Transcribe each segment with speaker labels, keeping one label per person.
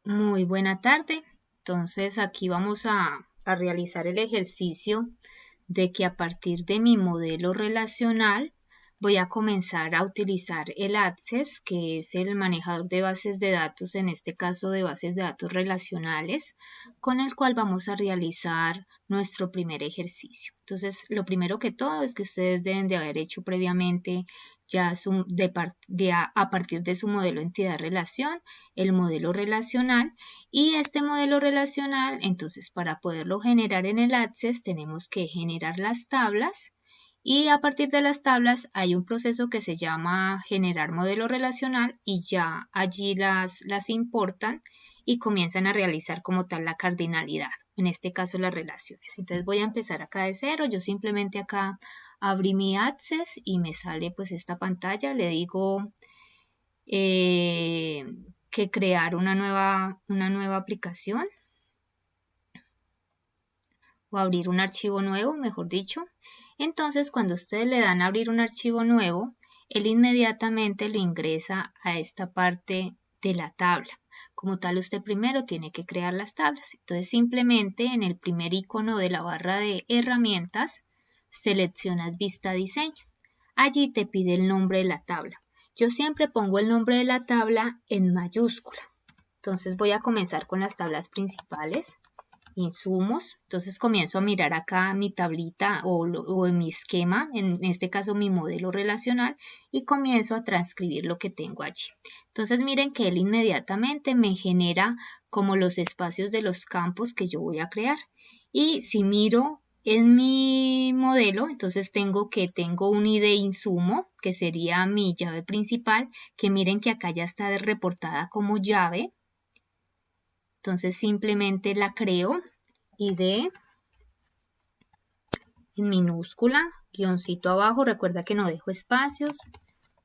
Speaker 1: Muy buena tarde. Entonces aquí vamos a realizar el ejercicio de que a partir de mi modelo relacional voy a comenzar a utilizar el Access, que es el manejador de bases de datos, en este caso de bases de datos relacionales, con el cual vamos a realizar nuestro primer ejercicio. Entonces, lo primero que todo es que ustedes deben de haber hecho previamente ya a partir de su modelo entidad-relación, el modelo relacional, y este modelo relacional, entonces para poderlo generar en el Access tenemos que generar las tablas, y a partir de las tablas hay un proceso que se llama generar modelo relacional y ya allí las importan y comienzan a realizar como tal la cardinalidad, en este caso las relaciones. Entonces voy a empezar acá de cero, yo simplemente acá abrí mi Access y me sale pues esta pantalla, le digo que crear una nueva aplicación o abrir un archivo nuevo, mejor dicho. Entonces, cuando ustedes le dan a abrir un archivo nuevo, él inmediatamente lo ingresa a esta parte de la tabla. Como tal, usted primero tiene que crear las tablas. Entonces, simplemente en el primer icono de la barra de herramientas, seleccionas Vista Diseño. Allí te pide el nombre de la tabla. Yo siempre pongo el nombre de la tabla en mayúscula. Entonces, voy a comenzar con las tablas principales. Insumos, entonces comienzo a mirar acá mi tablita o en mi esquema, en este caso mi modelo relacional, y comienzo a transcribir lo que tengo allí. Entonces miren que él inmediatamente me genera como los espacios de los campos que yo voy a crear, y si miro en mi modelo, entonces tengo un ID insumo, que sería mi llave principal, que miren que acá ya está reportada como llave. Entonces simplemente la creo, ID en minúscula, guioncito abajo, recuerda que no dejo espacios,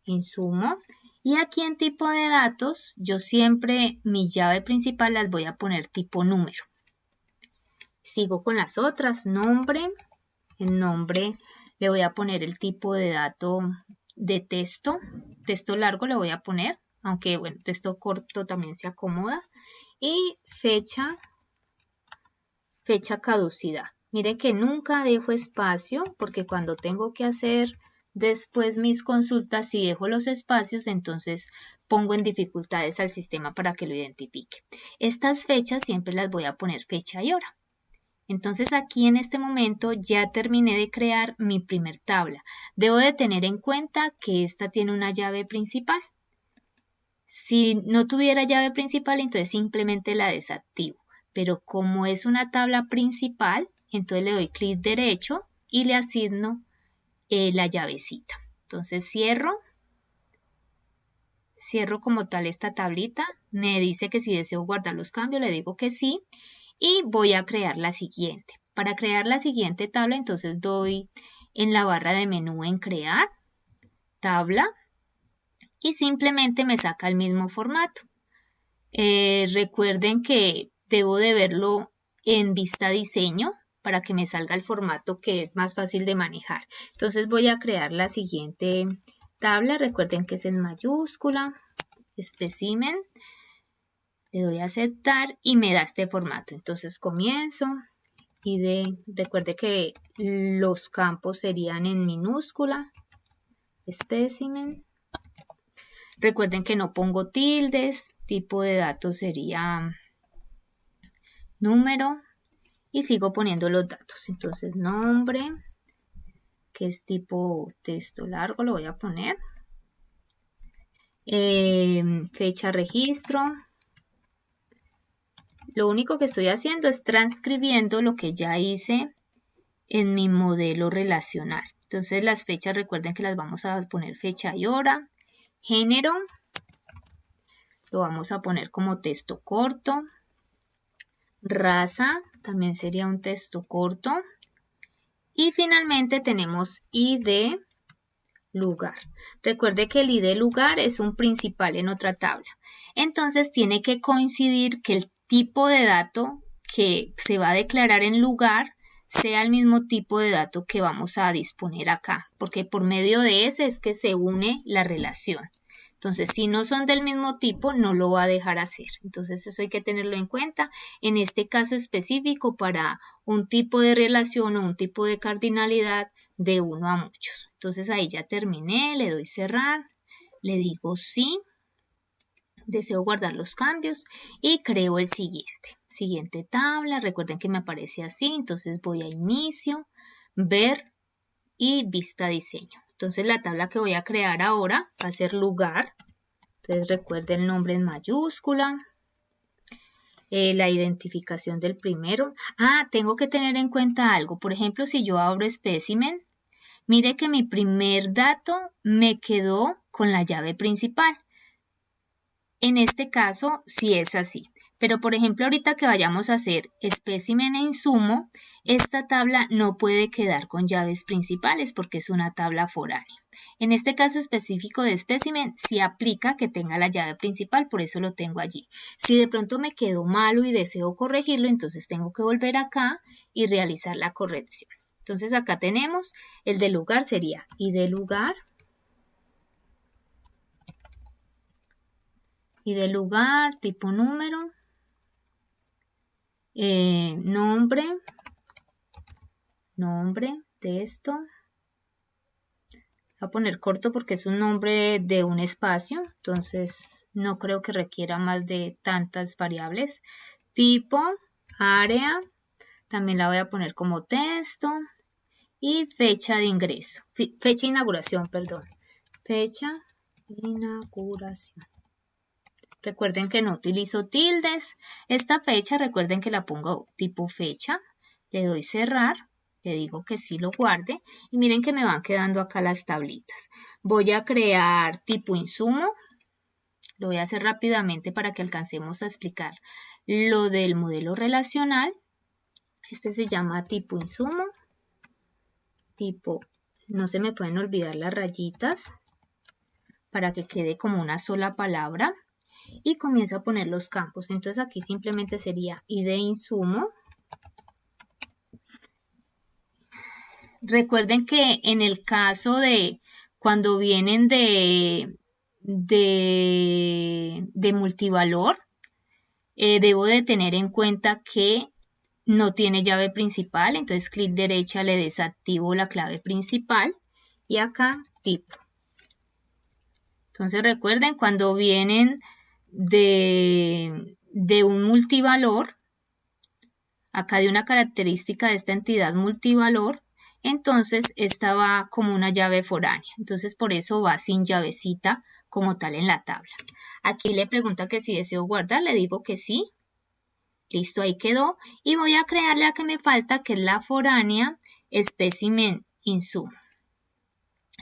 Speaker 1: insumo. Y aquí en tipo de datos, yo siempre mi llave principal las voy a poner tipo número. Sigo con las otras, nombre, en nombre le voy a poner el tipo de dato de texto largo le voy a poner, aunque bueno, texto corto también se acomoda. Y fecha caducidad. Mire que nunca dejo espacio porque cuando tengo que hacer después mis consultas, si dejo los espacios, entonces pongo en dificultades al sistema para que lo identifique. Estas fechas siempre las voy a poner fecha y hora. Entonces aquí en este momento ya terminé de crear mi primer tabla. Debo de tener en cuenta que esta tiene una llave principal. Si no tuviera llave principal, entonces simplemente la desactivo. Pero como es una tabla principal, entonces le doy clic derecho y le asigno la llavecita. Entonces cierro como tal esta tablita, me dice que si deseo guardar los cambios, le digo que sí, y voy a crear la siguiente. Para crear la siguiente tabla, entonces doy en la barra de menú en crear, tabla, y simplemente me saca el mismo formato. Recuerden que debo de verlo en vista diseño para que me salga el formato que es más fácil de manejar. Entonces voy a crear la siguiente tabla. Recuerden que es en mayúscula, espécimen. Le doy a aceptar y me da este formato. Entonces comienzo y recuerde que los campos serían en minúscula, espécimen. Recuerden que no pongo tildes, tipo de datos sería número y sigo poniendo los datos. Entonces nombre, que es tipo texto largo, lo voy a poner. Fecha registro. Lo único que estoy haciendo es transcribiendo lo que ya hice en mi modelo relacional. Entonces las fechas recuerden que las vamos a poner fecha y hora. Género, lo vamos a poner como texto corto. Raza, también sería un texto corto. Y finalmente tenemos ID lugar. Recuerde que el ID lugar es un principal en otra tabla. Entonces tiene que coincidir que el tipo de dato que se va a declarar en lugar sea el mismo tipo de dato que vamos a disponer acá, porque por medio de ese es que se une la relación. Entonces, si no son del mismo tipo, no lo va a dejar hacer. Entonces, eso hay que tenerlo en cuenta. En este caso específico, para un tipo de relación o un tipo de cardinalidad de 1 a muchos. Entonces, ahí ya terminé, le doy cerrar, le digo sí, deseo guardar los cambios y creo el siguiente. Siguiente tabla, recuerden que me aparece así, entonces voy a inicio, ver y vista diseño. Entonces la tabla que voy a crear ahora va a ser lugar. Entonces recuerden el nombre en mayúscula. La identificación del primero. Tengo que tener en cuenta algo. Por ejemplo, si yo abro espécimen, mire que mi primer dato me quedó con la llave principal. En este caso, sí es así. Pero, por ejemplo, ahorita que vayamos a hacer espécimen e insumo, esta tabla no puede quedar con llaves principales porque es una tabla foránea. En este caso específico de espécimen, sí aplica que tenga la llave principal, por eso lo tengo allí. Si de pronto me quedó malo y deseo corregirlo, entonces tengo que volver acá y realizar la corrección. Entonces, acá tenemos el de lugar, sería id lugar. Y de lugar, tipo número, nombre, texto. Voy a poner corto porque es un nombre de un espacio, entonces no creo que requiera más de tantas variables. Tipo, área, también la voy a poner como texto. Y fecha de ingreso, fecha de inauguración, perdón. Fecha de inauguración. Recuerden que no utilizo tildes. Esta fecha, recuerden que la pongo tipo fecha. Le doy cerrar. Le digo que sí lo guarde. Y miren que me van quedando acá las tablitas. Voy a crear tipo insumo. Lo voy a hacer rápidamente para que alcancemos a explicar lo del modelo relacional. Este se llama tipo insumo. Tipo, no se me pueden olvidar las rayitas para que quede como una sola palabra. Y comienzo a poner los campos. Entonces aquí simplemente sería id insumo. Recuerden que en el caso de cuando vienen de multivalor, debo de tener en cuenta que no tiene llave principal. Entonces clic derecha le desactivo la clave principal y acá tipo. Entonces recuerden cuando vienen de un multivalor, acá de una característica de esta entidad multivalor, entonces esta va como una llave foránea. Entonces por eso va sin llavecita como tal en la tabla. Aquí le pregunta que si deseo guardar, le digo que sí. Listo, ahí quedó. Y voy a crear la que me falta, que es la foránea espécimen insumo.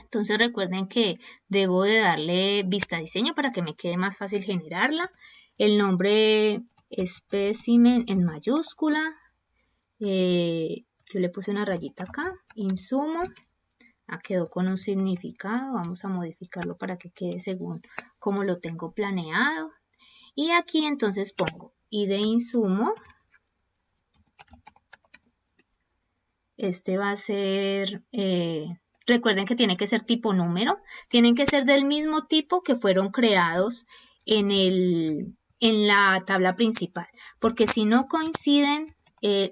Speaker 1: Entonces recuerden que debo de darle vista diseño para que me quede más fácil generarla. El nombre espécimen en mayúscula. Yo le puse una rayita acá. Insumo. Quedó con un significado. Vamos a modificarlo para que quede según como lo tengo planeado. Y aquí entonces pongo id insumo. Este va a ser... recuerden que tiene que ser tipo número, tienen que ser del mismo tipo que fueron creados en la tabla principal, porque si no coinciden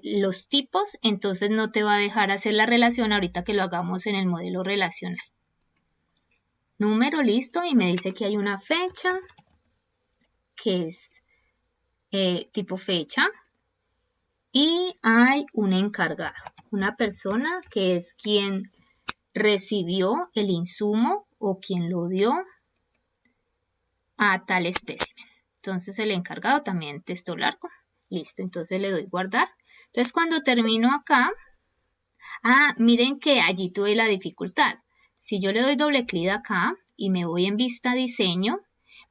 Speaker 1: los tipos, entonces no te va a dejar hacer la relación ahorita que lo hagamos en el modelo relacional. Número, listo, y me dice que hay una fecha, que es tipo fecha, y hay un encargado, una persona que es quien recibió el insumo o quien lo dio a tal espécimen. Entonces el encargado también texto largo. Listo, entonces le doy guardar. Entonces cuando termino acá, miren que allí tuve la dificultad. Si yo le doy doble clic acá y me voy en vista diseño,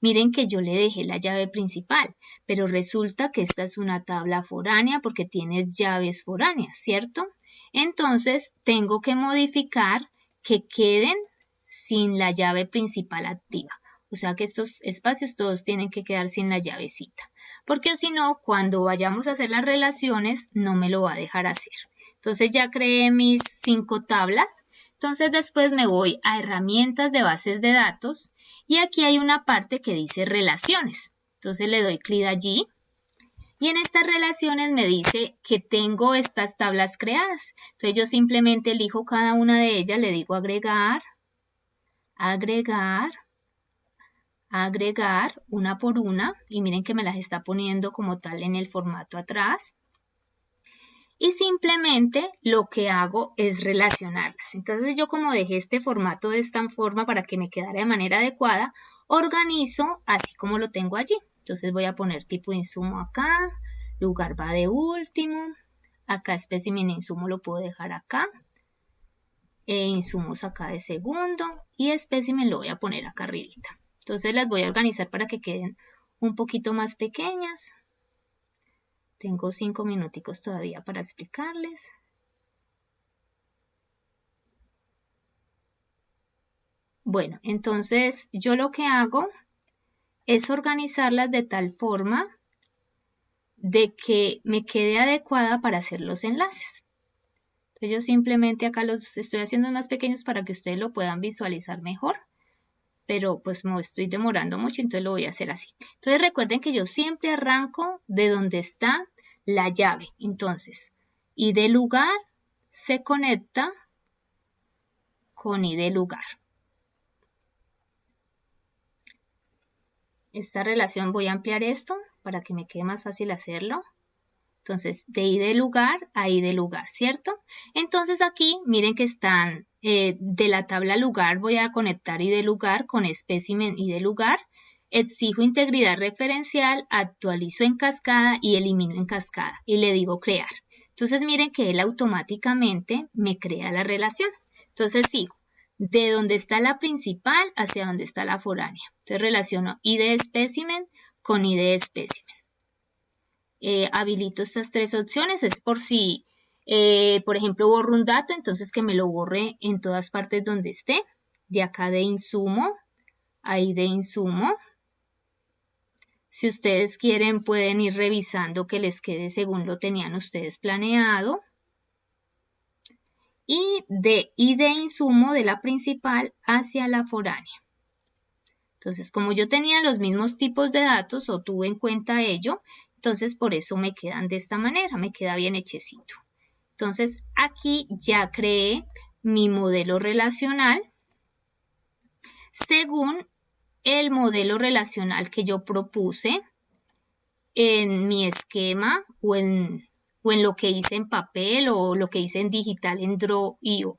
Speaker 1: miren que yo le dejé la llave principal, pero resulta que esta es una tabla foránea porque tienes llaves foráneas, ¿cierto? Entonces tengo que modificar que queden sin la llave principal activa. O sea que estos espacios todos tienen que quedar sin la llavecita. Porque si no, cuando vayamos a hacer las relaciones, no me lo va a dejar hacer. Entonces ya creé mis 5 tablas. Entonces después me voy a herramientas de bases de datos Y aquí hay una parte que dice relaciones. Entonces le doy clic allí. Y en estas relaciones me dice que tengo estas tablas creadas. Entonces yo simplemente elijo cada una de ellas, le digo agregar, agregar, agregar una por una. Y miren que me las está poniendo como tal en el formato atrás. Y simplemente lo que hago es relacionarlas. Entonces yo como dejé este formato de esta forma para que me quedara de manera adecuada, organizo así como lo tengo allí. Entonces voy a poner tipo de insumo acá, lugar va de último, acá espécimen insumo lo puedo dejar acá, insumos acá de segundo y espécimen lo voy a poner acá arribita. Entonces las voy a organizar para que queden un poquito más pequeñas. Tengo 5 minuticos todavía para explicarles. Bueno, entonces yo lo que hago es organizarlas de tal forma de que me quede adecuada para hacer los enlaces. Entonces yo simplemente acá los estoy haciendo más pequeños para que ustedes lo puedan visualizar mejor. Pero pues me estoy demorando mucho, entonces lo voy a hacer así. Entonces recuerden que yo siempre arranco de donde está la llave. Entonces, id lugar se conecta con id lugar. Esta relación voy a ampliar esto para que me quede más fácil hacerlo. Entonces, de id lugar a id lugar, ¿cierto? Entonces aquí, miren que están de la tabla lugar, voy a conectar id lugar con espécimen id lugar. Exijo integridad referencial, actualizo en cascada y elimino en cascada. Y le digo crear. Entonces miren que él automáticamente me crea la relación. Entonces sigo de donde está la principal hacia donde está la foránea. Entonces relaciono id espécimen con id espécimen. Habilito estas tres opciones, es por si, por ejemplo, borro un dato, entonces que me lo borre en todas partes donde esté. De acá de insumo, ahí de insumo. Si ustedes quieren pueden ir revisando que les quede según lo tenían ustedes planeado. Y de insumo de la principal hacia la foránea. Entonces, como yo tenía los mismos tipos de datos o tuve en cuenta ello, entonces por eso me quedan de esta manera, me queda bien hechecito. Entonces, aquí ya creé mi modelo relacional según el modelo relacional que yo propuse en mi esquema o en lo que hice en papel o lo que hice en digital en Draw.io.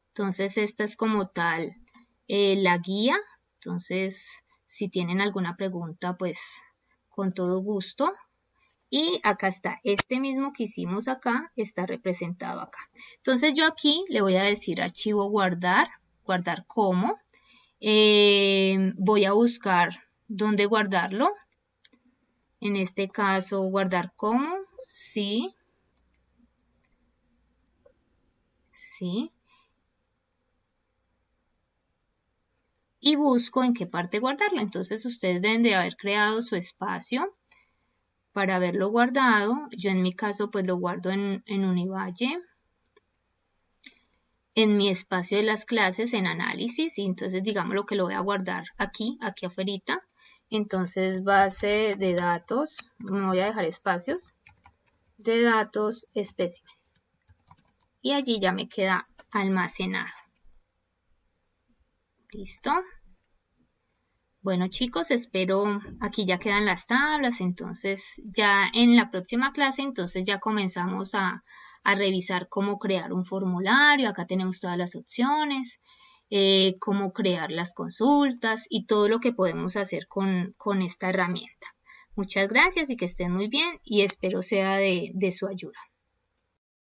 Speaker 1: Entonces esta es como tal la guía. Entonces si tienen alguna pregunta pues con todo gusto. Y acá está, este mismo que hicimos acá está representado acá. Entonces yo aquí le voy a decir archivo guardar, guardar como. Voy a buscar dónde guardarlo. En este caso, guardar como, sí. Sí. Y busco en qué parte guardarlo. Entonces ustedes deben de haber creado su espacio para haberlo guardado. Yo en mi caso pues lo guardo en Univalle. En mi espacio de las clases en análisis. Y entonces digamos lo que lo voy a guardar aquí afuera. Entonces base de datos, me voy a dejar espacios de datos espécimen. Y allí ya me queda almacenado. ¿Listo? Bueno chicos, espero, aquí ya quedan las tablas, entonces ya en la próxima clase, entonces ya comenzamos a revisar cómo crear un formulario, acá tenemos todas las opciones, cómo crear las consultas y todo lo que podemos hacer con esta herramienta. Muchas gracias y que estén muy bien y espero sea de su ayuda.